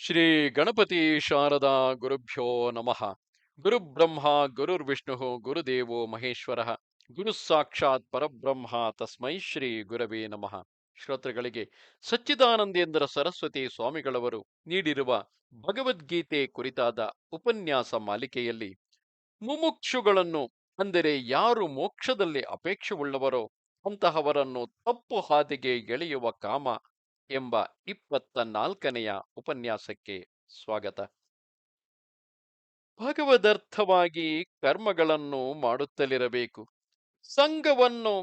ಶ್ರೀ ಗಣಪತಿ ಶಾರದಾ ಗುರುಭ್ಯೋ ನಮಃ. ಗುರುಬ್ರಹ್ಮ ಗುರುರ್ವಿಷ್ಣು ಗುರುದೇವೋ ಮಹೇಶ್ವರ. ಗುರು ಸಾಕ್ಷಾತ್ ಪರಬ್ರಹ್ಮ ತಸ್ಮೈ ಶ್ರೀ ಗುರವೇ ನಮಃ. ಶ್ರೋತೃಗಳಿಗೆ ಸಚ್ಚಿದಾನಂದೇಂದ್ರ ಸರಸ್ವತಿ ಸ್ವಾಮಿಗಳವರು ನೀಡಿರುವ ಭಗವದ್ಗೀತೆ ಕುರಿತಾದ ಉಪನ್ಯಾಸ ಮಾಲಿಕೆಯಲ್ಲಿ ಮುಮುಕ್ಷುಗಳನ್ನು, ಅಂದರೆ ಯಾರು ಮೋಕ್ಷದಲ್ಲಿ ಅಪೇಕ್ಷೆಯುಳ್ಳವರೋ ಅಂತಹವರನ್ನು ತಪ್ಪು ಹಾದಿಗೆ ಎಳೆಯುವ ಕಾಮ ಎಂಬ 24ನೆಯ ಉಪನ್ಯಾಸಕ್ಕೆ ಸ್ವಾಗತ. ಭಗವದರ್ಥವಾಗಿ ಕರ್ಮಗಳನ್ನು ಮಾಡುತ್ತಲಿರಬೇಕು. ಸಂಘವನ್ನು,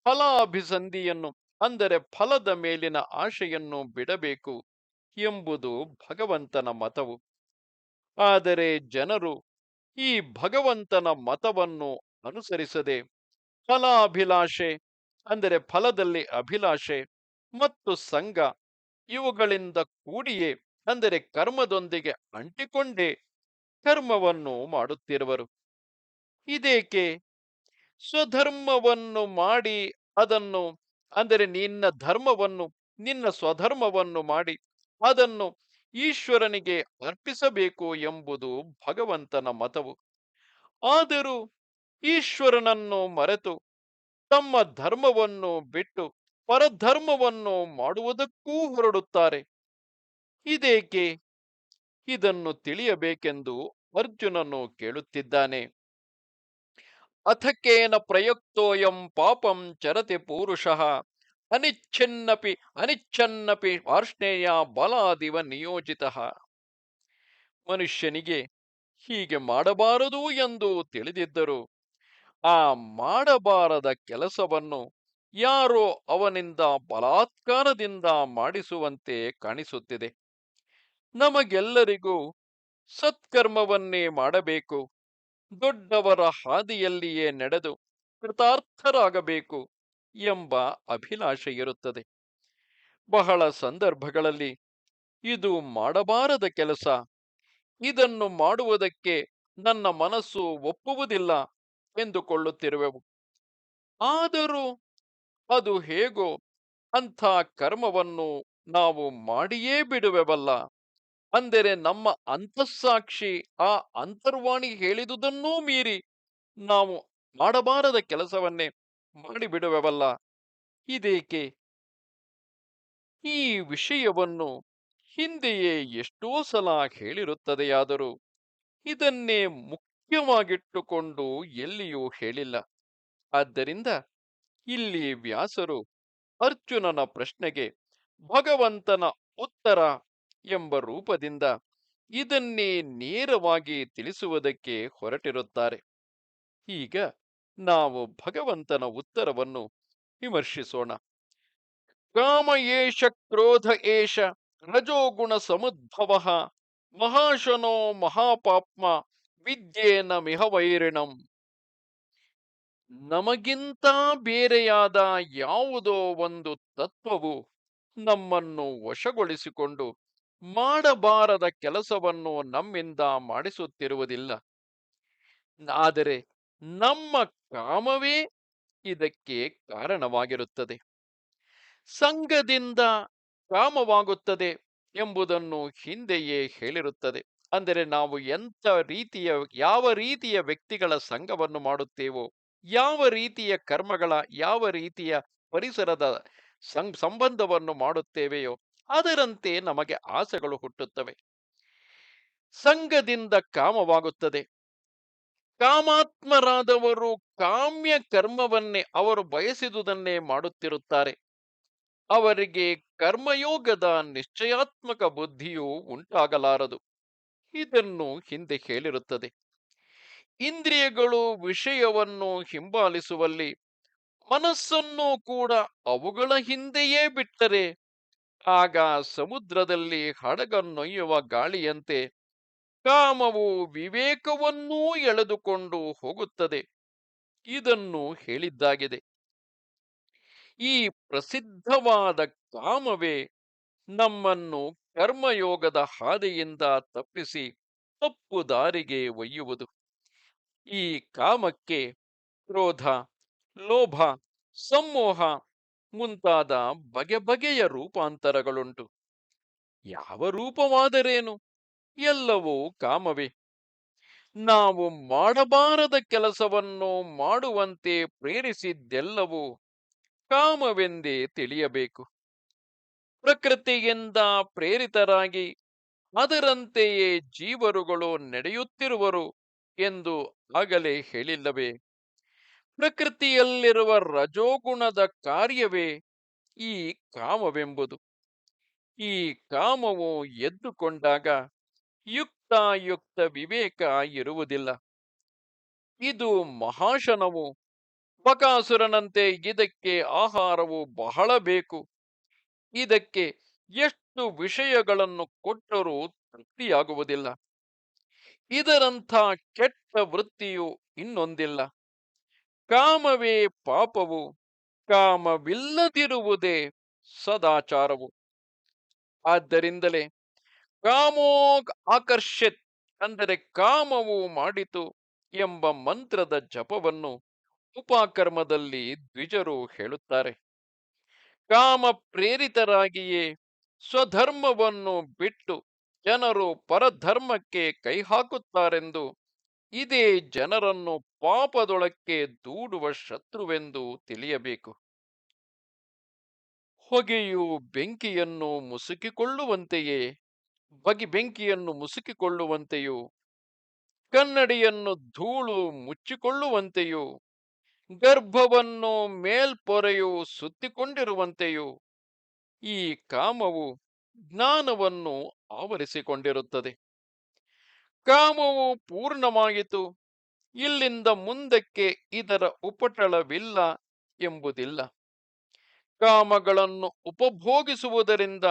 ಫಲಾಭಿಸಂಧಿಯನ್ನು, ಅಂದರೆ ಫಲದ ಮೇಲಿನ ಆಶೆಯನ್ನು ಬಿಡಬೇಕು ಎಂಬುದು ಭಗವಂತನ ಮತವು. ಆದರೆ ಜನರು ಈ ಭಗವಂತನ ಮತವನ್ನು ಅನುಸರಿಸದೆ ಫಲಾಭಿಲಾಷೆ, ಅಂದರೆ ಫಲದಲ್ಲಿ ಅಭಿಲಾಷೆ ಮತ್ತು ಸಂಘ ಇವುಗಳಿಂದ ಕೂಡಿಯೇ, ಅಂದರೆ ಕರ್ಮದೊಂದಿಗೆ ಅಂಟಿಕೊಂಡೇ ಕರ್ಮವನ್ನು ಮಾಡುತ್ತಿರುವರು. ಇದೇಕೆ? ಸ್ವಧರ್ಮವನ್ನು ಮಾಡಿ ಅದನ್ನು, ಅಂದರೆ ನಿನ್ನ ಸ್ವಧರ್ಮವನ್ನು ಮಾಡಿ ಅದನ್ನು ಈಶ್ವರನಿಗೆ ಅರ್ಪಿಸಬೇಕು ಎಂಬುದು ಭಗವಂತನ ಮತವು. ಆದರೂ ಈಶ್ವರನನ್ನು ಮರೆತು ತಮ್ಮ ಧರ್ಮವನ್ನು ಬಿಟ್ಟು ಪರಧರ್ಮವನ್ನು ಮಾಡುವುದಕ್ಕೂ ಹೊರಡುತ್ತಾರೆ. ಇದೇಕೆ? ಇದನ್ನು ತಿಳಿಯಬೇಕೆಂದು ಅರ್ಜುನನು ಕೇಳುತ್ತಿದ್ದಾನೆ. ಅಥಕೇನ ಪ್ರಯುಕ್ತೋಯಂ ಪಾಪಂ ಚರತಿ ಪೂರುಷಃ ಅನಿಚ್ಛನ್ನಪಿ ವಾರ್ಷ್ಣೇಯ ಬಲಾದಿವ ನಿಯೋಜಿತಃ. ಮನುಷ್ಯನಿಗೆ ಹೀಗೆ ಮಾಡಬಾರದು ಎಂದು ತಿಳಿದಿದ್ದರು ಆ ಮಾಡಬಾರದ ಕೆಲಸವನ್ನು ಯಾರೋ ಅವನಿಂದ ಬಲಾತ್ಕಾರದಿಂದ ಮಾಡಿಸುವಂತೆ ಕಾಣಿಸುತ್ತಿದೆ. ನಮಗೆಲ್ಲರಿಗೂ ಸತ್ಕರ್ಮವನ್ನೇ ಮಾಡಬೇಕು, ದೊಡ್ಡವರ ಹಾದಿಯಲ್ಲಿಯೇ ನಡೆದು ಕೃತಾರ್ಥರಾಗಬೇಕು ಎಂಬ ಅಭಿಲಾಷೆ ಇರುತ್ತದೆ. ಬಹಳ ಸಂದರ್ಭಗಳಲ್ಲಿ ಇದು ಮಾಡಬಾರದ ಕೆಲಸ, ಇದನ್ನು ಮಾಡುವುದಕ್ಕೆ ನನ್ನ ಮನಸ್ಸು ಒಪ್ಪುವುದಿಲ್ಲ ಎಂದುಕೊಳ್ಳುತ್ತಿರುವೆವು. ಆದರೂ ಅದು ಹೇಗೋ ಅಂಥ ಕರ್ಮವನ್ನು ನಾವು ಮಾಡಿಯೇ ಬಿಡುವೆವಲ್ಲ. ಅಂದರೆ ನಮ್ಮ ಅಂತಸ್ಸಾಕ್ಷಿ ಆ ಅಂತರ್ವಾಣಿ ಹೇಳಿದುದನ್ನೂ ಮೀರಿ ನಾವು ಮಾಡಬಾರದ ಕೆಲಸವನ್ನೇ ಮಾಡಿಬಿಡುವೆವಲ್ಲ. ಇದೇಕೆ? ಈ ವಿಷಯವನ್ನು ಹಿಂದೆಯೇ ಎಷ್ಟೋ ಸಲ ಹೇಳಿರುತ್ತದೆಯಾದರೂ ಇದನ್ನೇ ಮುಖ್ಯವಾಗಿಟ್ಟುಕೊಂಡು ಎಲ್ಲಿಯೂ ಹೇಳಿಲ್ಲ. ಆದ್ದರಿಂದ ಇಲ್ಲಿ ವ್ಯಾಸರು ಅರ್ಜುನನ ಪ್ರಶ್ನೆಗೆ ಭಗವಂತನ ಉತ್ತರ ಎಂಬ ರೂಪದಿಂದ ಇದನ್ನೇ ನೇರವಾಗಿ ತಿಳಿಸುವುದಕ್ಕೆ ಹೊರಟಿರುತ್ತಾರೆ. ಈಗ ನಾವು ಭಗವಂತನ ಉತ್ತರವನ್ನು ವಿಮರ್ಶಿಸೋಣ. ಕಾಮ ಏಷ ಕ್ರೋಧ ಏಷ ರಜೋಗುಣ ಸಮುದ್ಭವ ಮಹಾಶನೋ ಮಹಾಪಾಪ್ಮ ವಿದ್ಯೇನ ಮಿಹವೈರಿಣಂ. ನಮಗಿಂತ ಬೇರೆಯಾದ ಯಾವುದೋ ಒಂದು ತತ್ವವು ನಮ್ಮನ್ನು ವಶಗೊಳಿಸಿಕೊಂಡು ಮಾಡಬಾರದ ಕೆಲಸವನ್ನು ನಮ್ಮಿಂದ ಮಾಡಿಸುತ್ತಿರುವುದಿಲ್ಲ. ಆದರೆ ನಮ್ಮ ಕಾಮವೇ ಇದಕ್ಕೆ ಕಾರಣವಾಗಿರುತ್ತದೆ. ಸಂಘದಿಂದ ಕಾಮವಾಗುತ್ತದೆ ಎಂಬುದನ್ನು ಹಿಂದೆಯೇ ಹೇಳಿರುತ್ತದೆ. ಅಂದರೆ ನಾವು ಯಾವ ರೀತಿಯ ವ್ಯಕ್ತಿಗಳ ಸಂಘವನ್ನು ಮಾಡುತ್ತೇವೋ, ಯಾವ ರೀತಿಯ ಕರ್ಮಗಳ, ಯಾವ ರೀತಿಯ ಪರಿಸರದ ಸಂಬಂಧವನ್ನು ಮಾಡುತ್ತೇವೆಯೋ ಅದರಂತೆ ನಮಗೆ ಆಸೆಗಳು ಹುಟ್ಟುತ್ತವೆ. ಸಂಘದಿಂದ ಕಾಮವಾಗುತ್ತದೆ. ಕಾಮಾತ್ಮರಾದವರು ಕಾಮ್ಯ ಕರ್ಮವನ್ನೇ, ಅವರು ಬಯಸಿದುದನ್ನೇ ಮಾಡುತ್ತಿರುತ್ತಾರೆ. ಅವರಿಗೆ ಕರ್ಮಯೋಗದ ನಿಶ್ಚಯಾತ್ಮಕ ಬುದ್ಧಿಯು ಉಂಟಾಗಲಾರದು. ಇದನ್ನು ಹಿಂದೆ ಹೇಳಿರುತ್ತದೆ. ಇಂದ್ರಿಯಗಳು ವಿಷಯವನ್ನು ಹಿಂಬಾಲಿಸುವಲ್ಲಿ ಮನಸ್ಸನ್ನು ಕೂಡ ಅವುಗಳ ಹಿಂದೆಯೇ ಬಿಟ್ಟರೆ ಆಗ ಸಮುದ್ರದಲ್ಲಿ ಹಡಗನ್ನೊಯ್ಯುವ ಗಾಳಿಯಂತೆ ಕಾಮವು ವಿವೇಕವನ್ನೂ ಎಳೆದುಕೊಂಡು ಹೋಗುತ್ತದೆ. ಇದನ್ನು ಹೇಳಿದ್ದಾಗಿದೆ. ಈ ಪ್ರಸಿದ್ಧವಾದ ಕಾಮವೇ ನಮ್ಮನ್ನು ಕರ್ಮಯೋಗದ ಹಾದಿಯಿಂದ ತಪ್ಪಿಸಿ ತಪ್ಪು ದಾರಿಗೆ ಒಯ್ಯುವುದು. ಈ ಕಾಮಕ್ಕೆ ಕ್ರೋಧ, ಲೋಭ, ಸಮೋಹ ಮುಂತಾದ ಬಗೆ ಬಗೆಯ ರೂಪಾಂತರಗಳುಂಟು. ಯಾವ ರೂಪವಾದರೇನು, ಎಲ್ಲವೂ ಕಾಮವೇ. ನಾವು ಮಾಡಬಾರದ ಕೆಲಸವನ್ನು ಮಾಡುವಂತೆ ಪ್ರೇರಿಸಿದ್ದೆಲ್ಲವೂ ಕಾಮವೆಂದೇ ತಿಳಿಯಬೇಕು. ಪ್ರಕೃತಿಯಿಂದ ಪ್ರೇರಿತರಾಗಿ ಅದರಂತೆಯೇ ಜೀವರುಗಳು ನಡೆಯುತ್ತಿರುವರು ಎಂದು ಆಗಲೇ ಹೇಳಿಲ್ಲವೇ. ಪ್ರಕೃತಿಯಲ್ಲಿರುವ ರಜೋಗುಣದ ಕಾರ್ಯವೇ ಈ ಕಾಮವೆಂಬುದು. ಈ ಕಾಮವು ಎದ್ದುಕೊಂಡಾಗ ಯುಕ್ತಾಯುಕ್ತ ವಿವೇಕ ಇರುವುದಿಲ್ಲ. ಇದು ಮಹಾಶನವು. ಬಕಾಸುರನಂತೆ ಇದಕ್ಕೆ ಆಹಾರವು ಬಹಳ ಬೇಕು. ಇದಕ್ಕೆ ಎಷ್ಟು ವಿಷಯಗಳನ್ನು ಕೊಟ್ಟರೂ ತೃಪ್ತಿಯಾಗುವುದಿಲ್ಲ. ಇದರಂಥ ಕೆಟ್ಟ ವೃತ್ತಿಯು ಇನ್ನೊಂದಿಲ್ಲ. ಕಾಮವೇ ಪಾಪವು. ಕಾಮವಿಲ್ಲದಿರುವುದೇ ಸದಾಚಾರವು. ಆದ್ದರಿಂದಲೇ ಕಾಮೋಗ್ ಆಕರ್ಷಿತ್, ಅಂದರೆ ಕಾಮವು ಮಾಡಿತು ಎಂಬ ಮಂತ್ರದ ಜಪವನ್ನು ಉಪಕರ್ಮದಲ್ಲಿ ದ್ವಿಜರು ಹೇಳುತ್ತಾರೆ. ಕಾಮ ಪ್ರೇರಿತರಾಗಿಯೇ ಸ್ವಧರ್ಮವನ್ನು ಬಿಟ್ಟು ಜನರು ಪರಧರ್ಮಕ್ಕೆ ಕೈಹಾಕುತ್ತಾರೆಂದು, ಇದೇ ಜನರನ್ನು ಪಾಪದೊಳಕ್ಕೆ ದೂಡುವ ಶತ್ರುವೆಂದು ತಿಳಿಯಬೇಕು. ಹೊಗೆಯು ಬೆಂಕಿಯನ್ನು ಮುಸುಕಿಕೊಳ್ಳುವಂತೆಯೇ ಬೆಂಕಿಯನ್ನು ಮುಸುಕಿಕೊಳ್ಳುವಂತೆಯೂ, ಕನ್ನಡಿಯನ್ನು ಧೂಳು ಮುಚ್ಚಿಕೊಳ್ಳುವಂತೆಯೂ, ಗರ್ಭವನ್ನು ಮೇಲ್ಪೊರೆಯು ಸುತ್ತಿಕೊಂಡಿರುವಂತೆಯೂ ಈ ಕಾಮವು ಜ್ಞಾನವನ್ನು ಆವರಿಸಿಕೊಂಡಿರುತ್ತದೆ. ಕಾಮವು ಪೂರ್ಣವಾಯಿತು, ಇಲ್ಲಿಂದ ಮುಂದಕ್ಕೆ ಇದರ ಉಪಟಳವಿಲ್ಲ ಎಂಬುದಿಲ್ಲ. ಕಾಮಗಳನ್ನು ಉಪಭೋಗಿಸುವುದರಿಂದ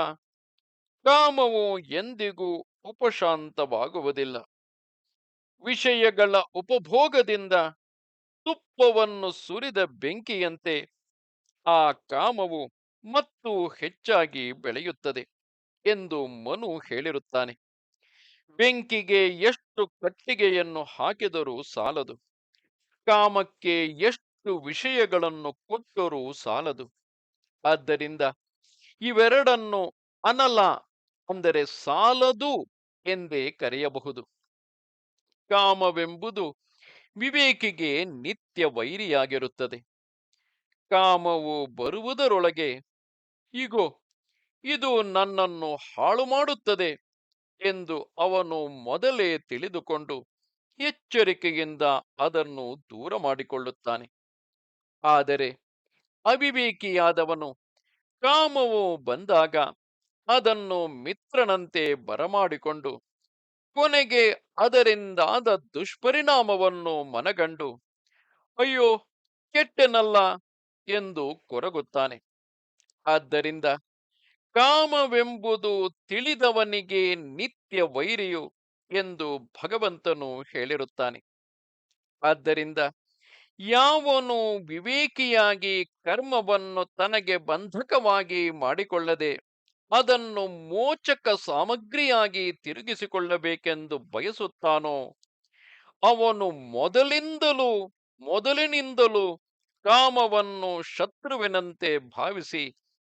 ಕಾಮವು ಎಂದಿಗೂ ಉಪಶಾಂತವಾಗುವುದಿಲ್ಲ. ವಿಷಯಗಳ ಉಪಭೋಗದಿಂದ ತುಪ್ಪವನ್ನು ಸುರಿದ ಬೆಂಕಿಯಂತೆ ಆ ಕಾಮವು ಮತ್ತು ಹೆಚ್ಚಾಗಿ ಬೆಳೆಯುತ್ತದೆ ಎಂದು ಮನು ಹೇಳಿರುತ್ತಾನೆ. ಬೆಂಕಿಗೆ ಎಷ್ಟು ಕಟ್ಟಿಗೆಯನ್ನು ಹಾಕಿದರೂ ಸಾಲದು, ಕಾಮಕ್ಕೆ ಎಷ್ಟು ವಿಷಯಗಳನ್ನು ಕೊಟ್ಟರೂ ಸಾಲದು. ಆದ್ದರಿಂದ ಇವೆರಡನ್ನು ಅನಲ, ಅಂದರೆ ಸಾಲದು ಎಂದೇ ಕರೆಯಬಹುದು. ಕಾಮವೆಂಬುದು ವಿವೇಕಿಗೆ ನಿತ್ಯ ವೈರಿಯಾಗಿರುತ್ತದೆ. ಕಾಮವು ಬರುವುದರೊಳಗೆ ಇಗೋ ಇದು ನನ್ನನ್ನು ಹಾಳು ಮಾಡುತ್ತದೆ ಎಂದು ಅವನು ಮೊದಲೇ ತಿಳಿದುಕೊಂಡು ಎಚ್ಚರಿಕೆಯಿಂದ ಅದನ್ನು ದೂರ ಮಾಡಿಕೊಳ್ಳುತ್ತಾನೆ. ಆದರೆ ಅವಿವೇಕಿಯಾದವನು ಕಾಮವು ಬಂದಾಗ ಅದನ್ನು ಮಿತ್ರನಂತೆ ಬರಮಾಡಿಕೊಂಡು ಕೊನೆಗೆ ಅದರಿಂದಾದ ದುಷ್ಪರಿಣಾಮವನ್ನು ಮನಗಂಡು ಅಯ್ಯೋ ಕೆಟ್ಟೆನಲ್ಲ ಎಂದು ಕೊರಗುತ್ತಾನೆ. ಆದ್ದರಿಂದ ಕಾಮವೆಂಬುದು ತಿಳಿದವನಿಗೆ ನಿತ್ಯ ವೈರಿಯು ಎಂದು ಭಗವಂತನು ಹೇಳಿರುತ್ತಾನೆ. ಆದ್ದರಿಂದ ಯಾವನು ವಿವೇಕಿಯಾಗಿ ಕರ್ಮವನ್ನು ತನಗೆ ಬಂಧಕವಾಗಿ ಮಾಡಿಕೊಳ್ಳದೆ ಅದನ್ನು ಮೋಚಕ ಸಾಮಗ್ರಿಯಾಗಿ ತಿರುಗಿಸಿಕೊಳ್ಳಬೇಕೆಂದು ಬಯಸುತ್ತಾನೋ ಅವನು ಮೊದಲಿನಿಂದಲೂ ಕಾಮವನ್ನು ಶತ್ರುವಿನಂತೆ ಭಾವಿಸಿ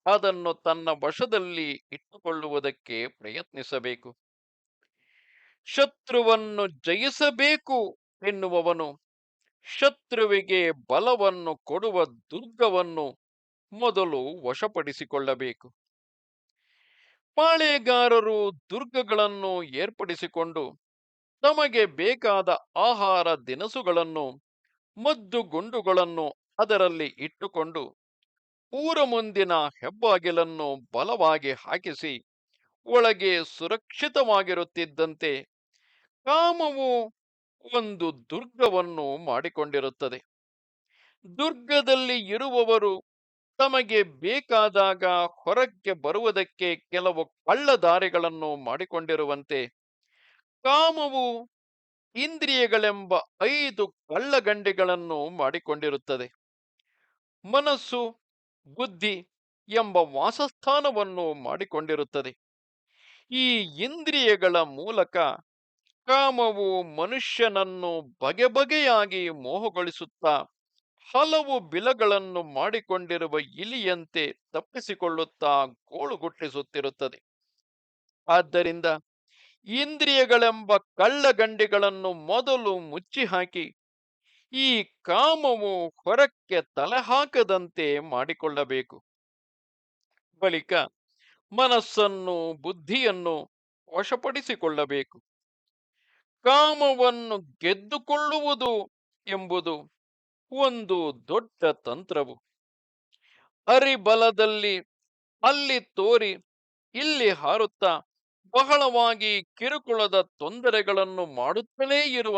ಅದನ್ನು ತನ್ನ ವಶದಲ್ಲಿ ಇಟ್ಟುಕೊಳ್ಳುವುದಕ್ಕೆ ಪ್ರಯತ್ನಿಸಬೇಕು. ಶತ್ರುವನ್ನು ಜಯಿಸಬೇಕು ಎನ್ನುವವನು ಶತ್ರುವಿಗೆ ಬಲವನ್ನು ಕೊಡುವ ದುರ್ಗವನ್ನು ಮೊದಲು ವಶಪಡಿಸಿಕೊಳ್ಳಬೇಕು. ಪಾಳೆಗಾರರು ದುರ್ಗಗಳನ್ನು ಏರ್ಪಡಿಸಿಕೊಂಡು ತಮಗೆ ಬೇಕಾದ ಆಹಾರ ದಿನಸುಗಳನ್ನು ಮದ್ದುಗುಂಡುಗಳನ್ನು ಅದರಲ್ಲಿ ಇಟ್ಟುಕೊಂಡು ಊರ ಮುಂದಿನ ಹೆಬ್ಬಾಗಿಲನ್ನು ಬಲವಾಗಿ ಹಾಕಿಸಿ ಒಳಗೆ ಸುರಕ್ಷಿತವಾಗಿರುತ್ತಿದ್ದಂತೆ ಕಾಮವು ಒಂದು ದುರ್ಗವನ್ನು ಮಾಡಿಕೊಂಡಿರುತ್ತದೆ. ದುರ್ಗದಲ್ಲಿ ಇರುವವರು ತಮಗೆ ಬೇಕಾದಾಗ ಹೊರಕ್ಕೆ ಬರುವುದಕ್ಕೆ ಕೆಲವು ಕಳ್ಳದಾರಿಗಳನ್ನು ಮಾಡಿಕೊಂಡಿರುವಂತೆ ಕಾಮವು ಇಂದ್ರಿಯಗಳೆಂಬ 5 ಕಳ್ಳಗಂಡಿಗಳನ್ನು ಮಾಡಿಕೊಂಡಿರುತ್ತದೆ. ಮನಸ್ಸು, ಬುದ್ಧಿ ಎಂಬ ವಾಸಸ್ಥಾನವನ್ನು ಮಾಡಿಕೊಂಡಿರುತ್ತದೆ. ಈ ಇಂದ್ರಿಯಗಳ ಮೂಲಕ ಕಾಮವು ಮನುಷ್ಯನನ್ನು ಬಗೆಬಗೆಯಾಗಿ ಮೋಹಗೊಳಿಸುತ್ತಾ ಹಲವು ಬಿಲಗಳನ್ನು ಮಾಡಿಕೊಂಡಿರುವ ಇಲಿಯಂತೆ ತಪ್ಪಿಸಿಕೊಳ್ಳುತ್ತಾ ಗೋಳುಗುಟ್ಟಿಸುತ್ತಿರುತ್ತದೆ. ಆದ್ದರಿಂದ ಇಂದ್ರಿಯಗಳೆಂಬ ಕಳ್ಳಗಂಡಿಗಳನ್ನು ಮೊದಲು ಮುಚ್ಚಿಹಾಕಿ ಈ ಕಾಮವು ಹೊರಕ್ಕೆ ತಲೆ ಹಾಕದಂತೆ ಮಾಡಿಕೊಳ್ಳಬೇಕು. ಬಳಿಕ ಮನಸ್ಸನ್ನು ಬುದ್ಧಿಯನ್ನು ವಶಪಡಿಸಿಕೊಳ್ಳಬೇಕು. ಕಾಮವನ್ನು ಗೆದ್ದುಕೊಳ್ಳುವುದು ಎಂಬುದು ಒಂದು ದೊಡ್ಡ ತಂತ್ರವು. ಅರಿಬಲದಲ್ಲಿ ಅಲ್ಲಿ ತೋರಿ ಇಲ್ಲಿ ಹಾರುತ್ತಾ ಬಹಳವಾಗಿ ಕಿರುಕುಳದ ತೊಂದರೆಗಳನ್ನು ಮಾಡುತ್ತಲೇ ಇರುವ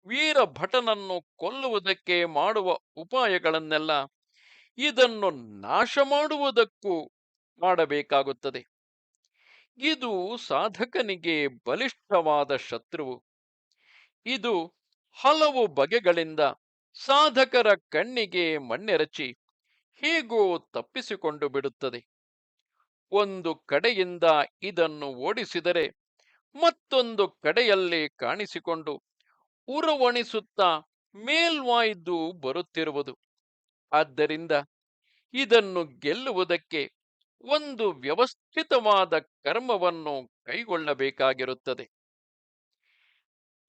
ವೀರಭಟನನ್ನು ಕೊಲ್ಲುವುದಕ್ಕೆ ಮಾಡುವ ಉಪಾಯಗಳನ್ನೆಲ್ಲ ಇದನ್ನು ನಾಶ ಮಾಡುವುದಕ್ಕೂ ಮಾಡಬೇಕಾಗುತ್ತದೆ. ಇದು ಸಾಧಕನಿಗೆ ಬಲಿಷ್ಠವಾದ ಶತ್ರುವು. ಇದು ಹಲವು ಬಗೆಗಳಿಂದ ಸಾಧಕರ ಕಣ್ಣಿಗೆ ಮಣ್ಣೆರಚಿ ಹೇಗೋ ತಪ್ಪಿಸಿಕೊಂಡು ಬಿಡುತ್ತದೆ. ಒಂದು ಕಡೆಯಿಂದ ಇದನ್ನು ಓಡಿಸಿದರೆ ಮತ್ತೊಂದು ಕಡೆಯಲ್ಲಿ ಕಾಣಿಸಿಕೊಂಡು ಉರವಣಿಸುತ್ತಾ ಮೇಲ್ವಾಯ್ದು ಬರುತ್ತಿರುವುದು. ಆದ್ದರಿಂದ ಇದನ್ನು ಗೆಲ್ಲುವುದಕ್ಕೆ ಒಂದು ವ್ಯವಸ್ಥಿತವಾದ ಕರ್ಮವನ್ನು ಕೈಗೊಳ್ಳಬೇಕಾಗಿರುತ್ತದೆ.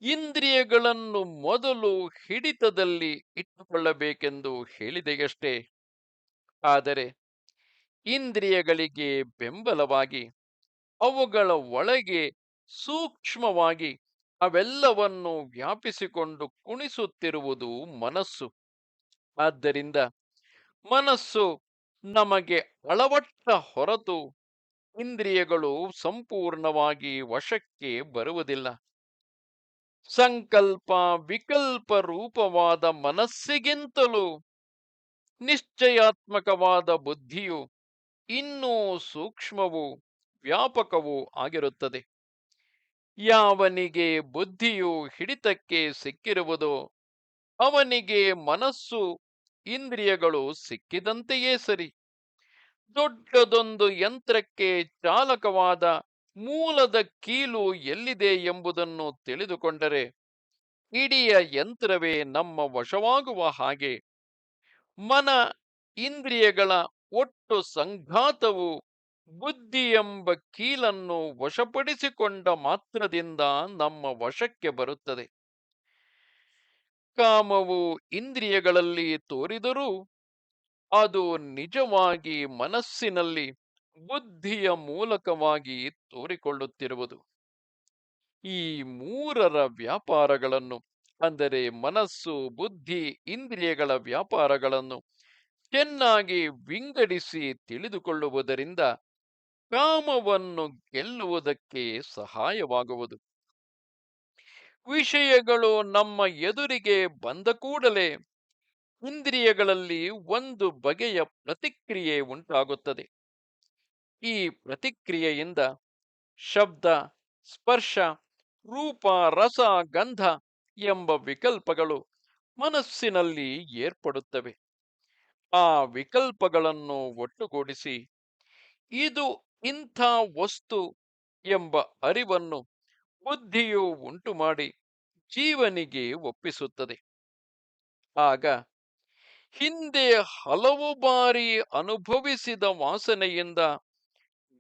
ಇಂದ್ರಿಯಗಳನ್ನು ಮೊದಲು ಹಿಡಿತದಲ್ಲಿ ಇಟ್ಟುಕೊಳ್ಳಬೇಕೆಂದು ಹೇಳಿದೆಯಷ್ಟೇ. ಆದರೆ ಇಂದ್ರಿಯಗಳಿಗೆ ಬೆಂಬಲವಾಗಿ ಅವುಗಳ ಒಳಗೆ ಸೂಕ್ಷ್ಮವಾಗಿ ಅವೆಲ್ಲವನ್ನು ವ್ಯಾಪಿಸಿಕೊಂಡು ಕುಣಿಸುತ್ತಿರುವುದು ಮನಸ್ಸು. ಆದ್ದರಿಂದ ಮನಸ್ಸು ನಮಗೆ ಅಳವಟ್ಟ ಹೊರತು ಇಂದ್ರಿಯಗಳು ಸಂಪೂರ್ಣವಾಗಿ ವಶಕ್ಕೆ ಬರುವುದಿಲ್ಲ. ಸಂಕಲ್ಪ ವಿಕಲ್ಪ ರೂಪವಾದ ಮನಸ್ಸಿಗಿಂತಲೂ ನಿಶ್ಚಯಾತ್ಮಕವಾದ ಬುದ್ಧಿಯು ಇನ್ನೂ ಸೂಕ್ಷ್ಮವೂ ವ್ಯಾಪಕವೂ ಆಗಿರುತ್ತದೆ. ಯಾವನಿಗೆ ಬುದ್ಧಿಯು ಹಿಡಿತಕ್ಕೆ ಸಿಕ್ಕಿರುವುದೋ ಅವನಿಗೆ ಮನಸ್ಸು ಇಂದ್ರಿಯಗಳು ಸಿಕ್ಕಿದಂತೆಯೇ ಸರಿ. ದೊಡ್ಡದೊಂದು ಯಂತ್ರಕ್ಕೆ ಚಾಲಕವಾದ ಮೂಲದ ಕೀಲು ಎಲ್ಲಿದೆ ಎಂಬುದನ್ನು ತಿಳಿದುಕೊಂಡರೆ ಇಡೀ ಯಂತ್ರವೇ ನಮ್ಮ ವಶವಾಗುವ ಹಾಗೆ ಮನ ಇಂದ್ರಿಯಗಳ ಒಟ್ಟು ಸಂಘಾತವು ಬುದ್ಧಿ ಎಂಬ ಕೀಲನ್ನು ವಶಪಡಿಸಿಕೊಂಡ ಮಾತ್ರದಿಂದ ನಮ್ಮ ವಶಕ್ಕೆ ಬರುತ್ತದೆ. ಕಾಮವು ಇಂದ್ರಿಯಗಳಲ್ಲಿ ತೋರಿದರೂ ಅದು ನಿಜವಾಗಿ ಮನಸ್ಸಿನಲ್ಲಿ ಬುದ್ಧಿಯ ಮೂಲಕವಾಗಿ ತೋರಿಕೊಳ್ಳುತ್ತಿರುವುದು. ಈ ಮೂರರ ವ್ಯಾಪಾರಗಳನ್ನು, ಅಂದರೆ ಮನಸ್ಸು ಬುದ್ಧಿ ಇಂದ್ರಿಯಗಳ ವ್ಯಾಪಾರಗಳನ್ನು ಚೆನ್ನಾಗಿ ವಿಂಗಡಿಸಿ ತಿಳಿದುಕೊಳ್ಳುವುದರಿಂದ ಕಾಮವನ್ನು ಗೆಲ್ಲುವುದಕ್ಕೆ ಸಹಾಯವಾಗುವುದು. ವಿಷಯಗಳು ನಮ್ಮ ಎದುರಿಗೆ ಬಂದ ಕೂಡಲೇ ಇಂದ್ರಿಯಗಳಲ್ಲಿ ಒಂದು ಬಗೆಯ ಪ್ರತಿಕ್ರಿಯೆ ಉಂಟಾಗುತ್ತದೆ. ಈ ಪ್ರತಿಕ್ರಿಯೆಯಿಂದ ಶಬ್ದ, ಸ್ಪರ್ಶ, ರೂಪ, ರಸ, ಗಂಧ ಎಂಬ ವಿಕಲ್ಪಗಳು ಮನಸ್ಸಿನಲ್ಲಿ ಏರ್ಪಡುತ್ತವೆ. ಆ ವಿಕಲ್ಪಗಳನ್ನು ಒಟ್ಟುಗೂಡಿಸಿ ಇದು ಇಂಥ ವಸ್ತು ಎಂಬ ಅರಿವನ್ನು ಬುದ್ಧಿಯು ಉಂಟುಮಾಡಿ ಜೀವನಿಗೆ ಒಪ್ಪಿಸುತ್ತದೆ. ಆಗ ಹಿಂದೆ ಹಲವು ಬಾರಿ ಅನುಭವಿಸಿದ ವಾಸನೆಯಿಂದ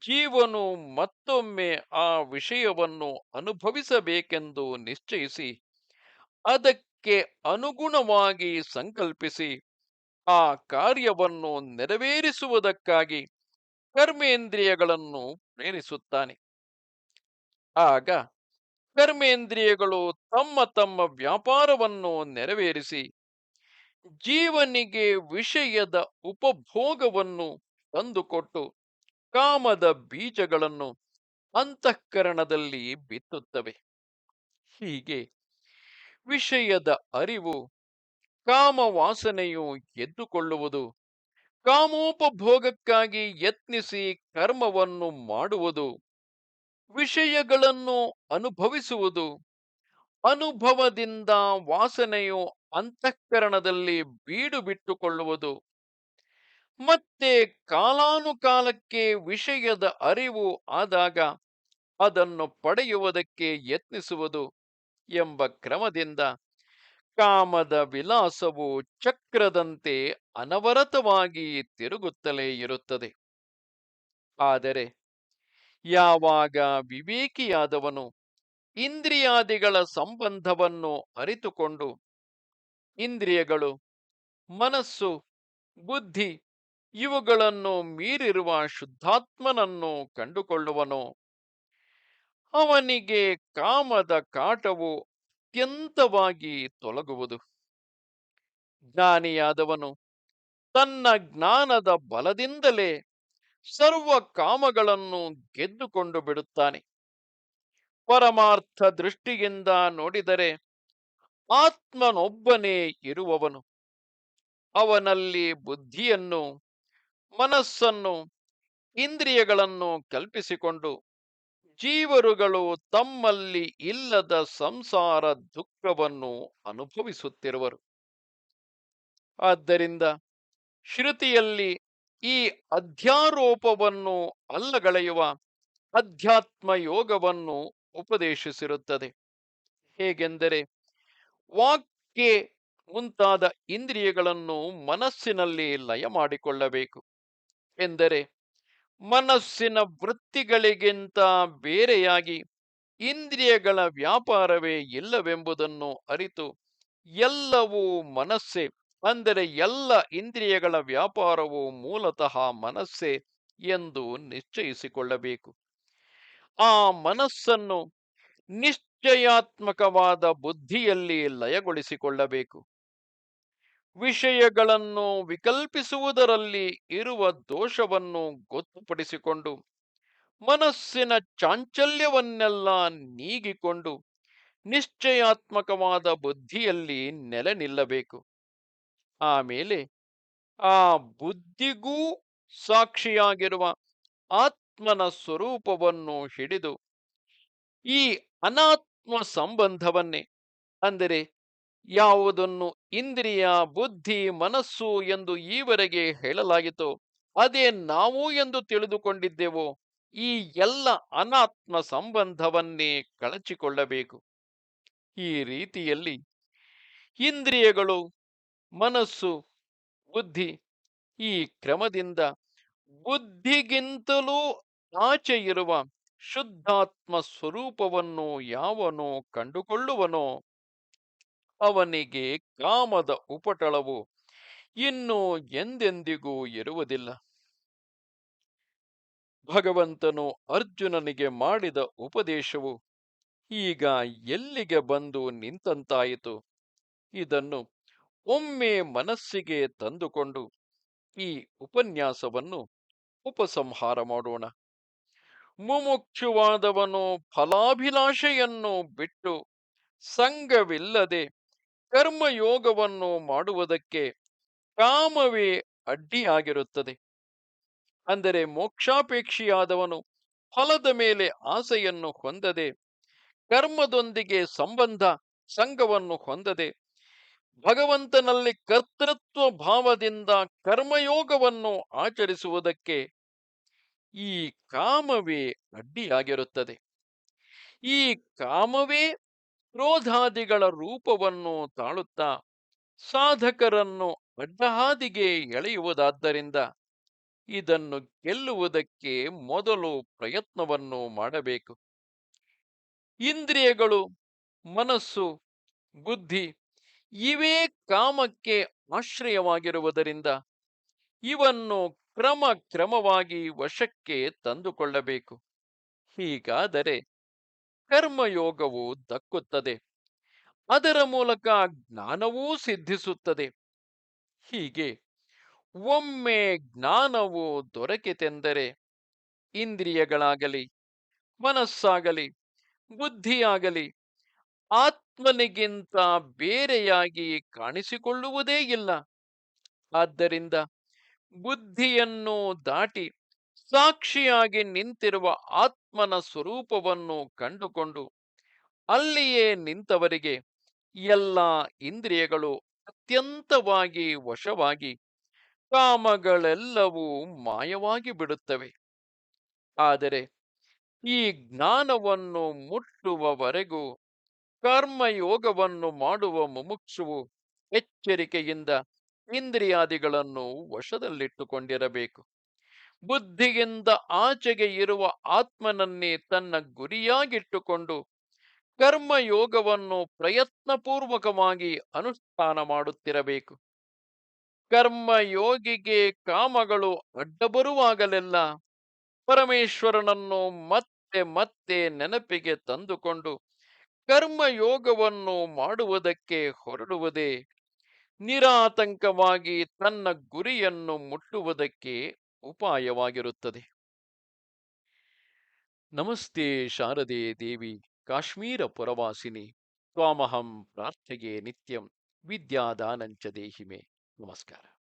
ಜೀವನು ಮತ್ತೊಮ್ಮೆ ಆ ವಿಷಯವನ್ನು ಅನುಭವಿಸಬೇಕೆಂದು ನಿಶ್ಚಯಿಸಿ ಅದಕ್ಕೆ ಅನುಗುಣವಾಗಿ ಸಂಕಲ್ಪಿಸಿ ಆ ಕಾರ್ಯವನ್ನು ನೆರವೇರಿಸುವುದಕ್ಕಾಗಿ ಕರ್ಮೇಂದ್ರಿಯಗಳನ್ನು ಪ್ರೇರಿಸುತ್ತಾನೆ. ಆಗ ಕರ್ಮೇಂದ್ರಿಯಗಳು ತಮ್ಮ ತಮ್ಮ ವ್ಯಾಪಾರವನ್ನು ನೆರವೇರಿಸಿ ಜೀವನಿಗೆ ವಿಷಯದ ಉಪಭೋಗವನ್ನು ತಂದುಕೊಟ್ಟು ಕಾಮದ ಬೀಜಗಳನ್ನು ಅಂತಃಕರಣದಲ್ಲಿ ಬಿತ್ತುತ್ತವೆ. ಹೀಗೆ ವಿಷಯದ ಅರಿವು, ಕಾಮವಾಸನೆಯು ಎದ್ದುಕೊಳ್ಳುವುದು, ಕಾಮೋಪಭೋಗಕ್ಕಾಗಿ ಯತ್ನಿಸಿ ಕರ್ಮವನ್ನು ಮಾಡುವುದು, ವಿಷಯಗಳನ್ನು ಅನುಭವಿಸುವುದು, ಅನುಭವದಿಂದ ವಾಸನೆಯು ಅಂತಃಕರಣದಲ್ಲಿ ಬೀಡು ಬಿಟ್ಟುಕೊಳ್ಳುವುದು, ಮತ್ತೆ ಕಾಲಾನುಕಾಲಕ್ಕೆ ವಿಷಯದ ಅರಿವು ಆದಾಗ ಅದನ್ನು ಪಡೆಯುವುದಕ್ಕೆ ಯತ್ನಿಸುವುದು ಎಂಬ ಕ್ರಮದಿಂದ ಕಾಮದ ವಿಲಾಸವು ಚಕ್ರದಂತೆ ಅನವರತವಾಗಿ ತಿರುಗುತ್ತಲೇ ಇರುತ್ತದೆ. ಆದರೆ ಯಾವಾಗ ವಿವೇಕಿಯಾದವನು ಇಂದ್ರಿಯಾದಿಗಳ ಸಂಬಂಧವನ್ನು ಅರಿತುಕೊಂಡು ಇಂದ್ರಿಯಗಳು, ಮನಸ್ಸು, ಬುದ್ಧಿ ಇವುಗಳನ್ನು ಮೀರಿರುವ ಶುದ್ಧಾತ್ಮನನ್ನು ಕಂಡುಕೊಳ್ಳುವನೋ ಅವನಿಗೆ ಕಾಮದ ಕಾಟವು ಅತ್ಯಂತವಾಗಿ ತೊಲಗುವುದು. ಜ್ಞಾನಿಯಾದವನು ತನ್ನ ಜ್ಞಾನದ ಬಲದಿಂದಲೇ ಸರ್ವ ಕಾಮಗಳನ್ನು ಗೆದ್ದುಕೊಂಡು ಬಿಡುತ್ತಾನೆ. ಪರಮಾರ್ಥ ದೃಷ್ಟಿಯಿಂದ ನೋಡಿದರೆ ಆತ್ಮನೊಬ್ಬನೇ ಇರುವವನು. ಅವನಲ್ಲಿ ಬುದ್ಧಿಯನ್ನು, ಮನಸ್ಸನ್ನು, ಇಂದ್ರಿಯಗಳನ್ನು ಕಲ್ಪಿಸಿಕೊಂಡು ಜೀವರುಗಳು ತಮ್ಮಲ್ಲಿ ಇಲ್ಲದ ಸಂಸಾರ ದುಃಖವನ್ನು ಅನುಭವಿಸುತ್ತಿರುವರು. ಆದ್ದರಿಂದ ಶ್ರುತಿಯಲ್ಲಿ ಈ ಅಧ್ಯಾರೋಪವನ್ನು ಅಲ್ಲಗಳೆಯುವ ಅಧ್ಯಾತ್ಮ ಯೋಗವನ್ನು ಉಪದೇಶಿಸಿರುತ್ತದೆ. ಹೇಗೆಂದರೆ, ವಾಕ್ಗೆ ಮುಂತಾದ ಇಂದ್ರಿಯಗಳನ್ನು ಮನಸ್ಸಿನಲ್ಲಿ ಲಯ ಮಾಡಿಕೊಳ್ಳಬೇಕು ಎಂದರೆ, ಮನಸ್ಸಿನ ವೃತ್ತಿಗಳಿಗಿಂತ ಬೇರೆಯಾಗಿ ಇಂದ್ರಿಯಗಳ ವ್ಯಾಪಾರವೇ ಇಲ್ಲವೆಂಬುದನ್ನು ಅರಿತು ಎಲ್ಲವೂ ಮನಸ್ಸೇ, ಅಂದರೆ ಎಲ್ಲ ಇಂದ್ರಿಯಗಳ ವ್ಯಾಪಾರವು ಮೂಲತಃ ಮನಸ್ಸೇ ಎಂದು ನಿಶ್ಚಯಿಸಿಕೊಳ್ಳಬೇಕು. ಆ ಮನಸ್ಸನ್ನು ನಿಶ್ಚಯಾತ್ಮಕವಾದ ಬುದ್ಧಿಯಲ್ಲಿ ಲಯಗೊಳಿಸಿಕೊಳ್ಳಬೇಕು. ವಿಷಯಗಳನ್ನು ವಿಕಲ್ಪಿಸುವುದರಲ್ಲಿ ಇರುವ ದೋಷವನ್ನು ಗೊತ್ತುಪಡಿಸಿಕೊಂಡು ಮನಸ್ಸಿನ ಚಾಂಚಲ್ಯವನ್ನೆಲ್ಲ ನೀಗಿಕೊಂಡು ನಿಶ್ಚಯಾತ್ಮಕವಾದ ಬುದ್ಧಿಯಲ್ಲಿ ನೆಲೆ ನಿಲ್ಲಬೇಕು. ಆಮೇಲೆ ಆ ಬುದ್ಧಿಗೂ ಸಾಕ್ಷಿಯಾಗಿರುವ ಆತ್ಮನ ಸ್ವರೂಪವನ್ನು ಹಿಡಿದು ಈ ಅನಾತ್ಮ ಸಂಬಂಧವನ್ನೇ, ಅಂದರೆ ಯಾವುದನ್ನು ಇಂದ್ರಿಯ, ಬುದ್ಧಿ, ಮನಸ್ಸು ಎಂದು ಈವರೆಗೆ ಹೇಳಲಾಗಿತೋ ಅದೇ ನಾವು ಎಂದು ತಿಳಿದುಕೊಂಡಿದ್ದೆವೋ ಈ ಎಲ್ಲ ಅನಾತ್ಮ ಸಂಬಂಧವನ್ನೇ ಕಳಚಿಕೊಳ್ಳಬೇಕು. ಈ ರೀತಿಯಲ್ಲಿ ಇಂದ್ರಿಯಗಳು, ಮನಸ್ಸು, ಬುದ್ಧಿ ಈ ಕ್ರಮದಿಂದ ಬುದ್ಧಿಗಿಂತಲೂ ಆಚೆ ಇರುವ ಶುದ್ಧಾತ್ಮ ಸ್ವರೂಪವನ್ನು ಯಾವನು ಕಂಡುಕೊಳ್ಳುವನೋ ಅವನಿಗೆ ಕಾಮದ ಉಪಟಳವು ಇನ್ನು ಎಂದೆಂದಿಗೂ ಇರುವುದಿಲ್ಲ. ಭಗವಂತನು ಅರ್ಜುನನಿಗೆ ಮಾಡಿದ ಉಪದೇಶವು ಈಗ ಎಲ್ಲಿಗೆ ಬಂದು ನಿಂತಂತಾಯಿತು. ಇದನ್ನು ಒಮ್ಮೆ ಮನಸ್ಸಿಗೆ ತಂದುಕೊಂಡು ಈ ಉಪನ್ಯಾಸವನ್ನು ಉಪಸಂಹಾರ ಮಾಡೋಣ. ಮುಮುಕ್ಷುವಾದವನು ಫಲಾಭಿಲಾಷೆಯನ್ನು ಬಿಟ್ಟು ಸಂಗವಿಲ್ಲದೆ ಕರ್ಮಯೋಗವನ್ನು ಮಾಡುವುದಕ್ಕೆ ಕಾಮವೇ ಅಡ್ಡಿಯಾಗಿರುತ್ತದೆ. ಅಂದರೆ ಮೋಕ್ಷಾಪೇಕ್ಷಿಯಾದವನು ಫಲದ ಮೇಲೆ ಆಸೆಯನ್ನು ಹೊಂದದೆ, ಕರ್ಮದೊಂದಿಗೆ ಸಂಘವನ್ನು ಹೊಂದದೆ, ಭಗವಂತನಲ್ಲಿ ಕರ್ತೃತ್ವ ಭಾವದಿಂದ ಕರ್ಮಯೋಗವನ್ನು ಆಚರಿಸುವುದಕ್ಕೆ ಈ ಕಾಮವೇ ಅಡ್ಡಿಯಾಗಿರುತ್ತದೆ. ಈ ಕಾಮವೇ ಕ್ರೋಧಾದಿಗಳ ರೂಪವನ್ನು ತಾಳುತ್ತಾ ಸಾಧಕರನ್ನು ಅಡ್ಡಹಾದಿಗೆ ಎಳೆಯುವುದಾದ್ದರಿಂದ ಇದನ್ನು ಗೆಲ್ಲುವುದಕ್ಕೆ ಮೊದಲು ಪ್ರಯತ್ನವನ್ನು ಮಾಡಬೇಕು. ಇಂದ್ರಿಯಗಳು, ಮನಸ್ಸು, ಬುದ್ಧಿ ಇವೇ ಕಾಮಕ್ಕೆ ಆಶ್ರಯವಾಗಿರುವುದರಿಂದ ಇವನ್ನು ಕ್ರಮವಾಗಿ ವಶಕ್ಕೆ ತಂದುಕೊಳ್ಳಬೇಕು. ಹೀಗಾದರೆ ಕರ್ಮಯೋಗವು ದಕ್ಕುತ್ತದೆ, ಅದರ ಮೂಲಕ ಜ್ಞಾನವೂ ಸಿದ್ಧಿಸುತ್ತದೆ. ಹೀಗೆ ಒಮ್ಮೆ ಜ್ಞಾನವು ದೊರಕಿತೆಂದರೆ ಇಂದ್ರಿಯಗಳಾಗಲಿ, ಮನಸ್ಸಾಗಲಿ, ಬುದ್ಧಿಯಾಗಲಿ ಆತ್ಮನಿಗಿಂತ ಬೇರೆಯಾಗಿ ಕಾಣಿಸಿಕೊಳ್ಳುವುದೇ ಇಲ್ಲ. ಆದ್ದರಿಂದ ಬುದ್ಧಿಯನ್ನು ದಾಟಿ ಸಾಕ್ಷಿಯಾಗಿ ನಿಂತಿರುವ ಆತ್ಮನ ಸ್ವರೂಪವನ್ನು ಕಂಡುಕೊಂಡು ಅಲ್ಲಿಯೇ ನಿಂತವರಿಗೆ ಎಲ್ಲ ಇಂದ್ರಿಯಗಳು ಅತ್ಯಂತವಾಗಿ ವಶವಾಗಿ ಕಾಮಗಳೆಲ್ಲವೂ ಮಾಯವಾಗಿ ಬಿಡುತ್ತವೆ. ಆದರೆ ಈ ಜ್ಞಾನವನ್ನು ಮುಟ್ಟುವವರೆಗೂ ಕರ್ಮಯೋಗವನ್ನು ಮಾಡುವ ಮುಮುಕ್ಷುವು ಎಚ್ಚರಿಕೆಯಿಂದ ಇಂದ್ರಿಯಾದಿಗಳನ್ನು ವಶದಲ್ಲಿಟ್ಟುಕೊಂಡಿರಬೇಕು. ಬುದ್ಧಿಯಿಂದ ಆಚೆಗೆ ಇರುವ ಆತ್ಮನನ್ನೇ ತನ್ನ ಗುರಿಯಾಗಿಟ್ಟುಕೊಂಡು ಕರ್ಮಯೋಗವನ್ನು ಪ್ರಯತ್ನಪೂರ್ವಕವಾಗಿ ಅನುಷ್ಠಾನ ಮಾಡುತ್ತಿರಬೇಕು. ಕರ್ಮಯೋಗಿಗೆ ಕಾಮಗಳು ಅಡ್ಡ ಬರುವಾಗಲೆಲ್ಲ ಪರಮೇಶ್ವರನನ್ನು ಮತ್ತೆ ಮತ್ತೆ ನೆನಪಿಗೆ ತಂದುಕೊಂಡು ಕರ್ಮಯೋಗವನ್ನು ಮಾಡುವುದಕ್ಕೆ ಹೊರಡುವುದೇ ನಿರಾತಂಕವಾಗಿ ತನ್ನ ಗುರಿಯನ್ನು ಮುಟ್ಟುವುದಕ್ಕೆ ಉಪಾಯವಾಗಿರುತ್ತದೆ. ನಮಸ್ತೆ ಶಾರದೆ ದೇವಿ, ಕಾಶ್ಮೀರ ಪುರವಾಸಿನಿ. ತ್ವಾಮಹಂ ಪ್ರಾರ್ಥೆಯೇ ನಿತ್ಯಂ, ವಿದ್ಯಾದಾನಂಚ ದೇಹಿಮೆ. ನಮಸ್ಕಾರ.